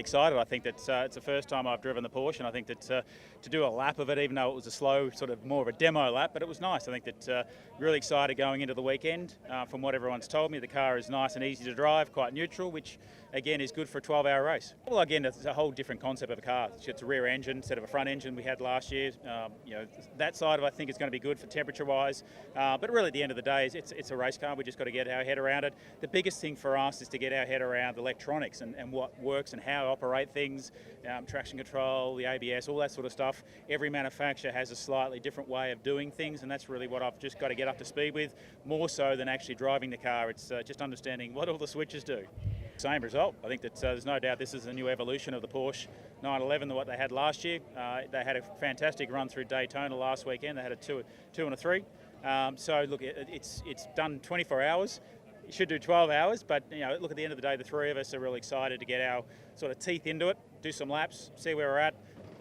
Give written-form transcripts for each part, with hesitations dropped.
excited. I think that it's the first time I've driven the Porsche, and I think that to do a lap of it, even though it was a slow, sort of more of a demo lap, but it was nice. I think that really excited going into the weekend. From what everyone's told me, the car is nice and easy to drive, quite neutral, which again is good for a 12-hour race. Well, again, it's a whole different concept of a car. It's a rear engine instead of a front engine we had last year. That side of it I think is going to be good for temperature-wise. But really, at the end of the day, it's a race car. We just got to get our head around it. The biggest thing for us is to get our head around electronics and what works and how to operate things, traction control, the ABS, all that sort of stuff. Every manufacturer has a slightly different way of doing things, and that's really what I've just got to get up to speed with, more so than actually driving the car. It's just understanding what all the switches do. Same result. I think that there's no doubt this is a new evolution of the Porsche 911 than what they had last year. They had a fantastic run through Daytona last weekend. They had a 2 and a 3. So look, it's done 24 hours. It should do 12 hours, but look, at the end of the day, the three of us are really excited to get our sort of teeth into it, do some laps, see where we're at.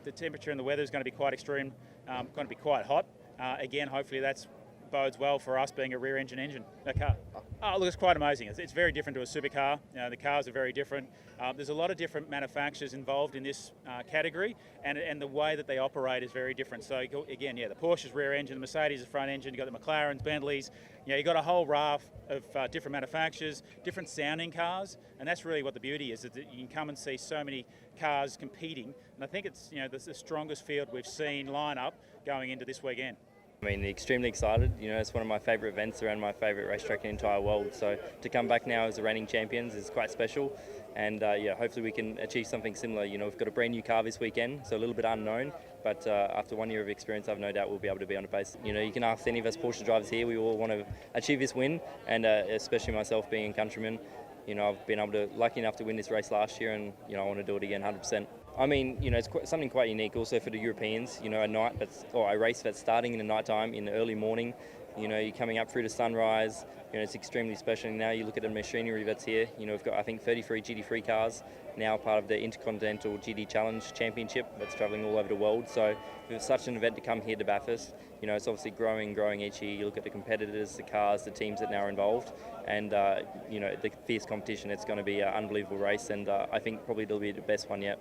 The temperature and the weather is going to be quite extreme, going to be quite hot. Again, hopefully that's bodes well for us being a rear engine car. Oh, look, it's quite amazing. It's very different to a supercar. The cars are very different. There's a lot of different manufacturers involved in this category, and the way that they operate is very different. So again, the Porsche's rear engine, the Mercedes is front engine, you've got the McLarens, Bentleys. You've got a whole raft of different manufacturers, different sounding cars, and that's really what the beauty is, that you can come and see so many cars competing. And I think it's the strongest field we've seen line up going into this weekend. I mean, extremely excited. It's one of my favourite events around my favourite racetrack in the entire world. So to come back now as the reigning champions is quite special. And hopefully we can achieve something similar. We've got a brand new car this weekend, so a little bit unknown. But after 1 year of experience, I've no doubt we'll be able to be on the pace. You can ask any of us Porsche drivers here. We all want to achieve this win, and especially myself being a countryman. I've been lucky enough to win this race last year, and I want to do it again 100%. I mean, it's something quite unique also for the Europeans. A race that's starting in the night time, in the early morning. You're coming up through the sunrise. It's extremely special. Now you look at the machinery that's here. We've got, I think, 33 GT3 cars now part of the Intercontinental GT Challenge Championship that's travelling all over the world. So with such an event to come here to Bathurst, it's obviously growing each year. You look at the competitors, the cars, the teams that now are involved, and the fierce competition. It's going to be an unbelievable race, and I think probably it'll be the best one yet.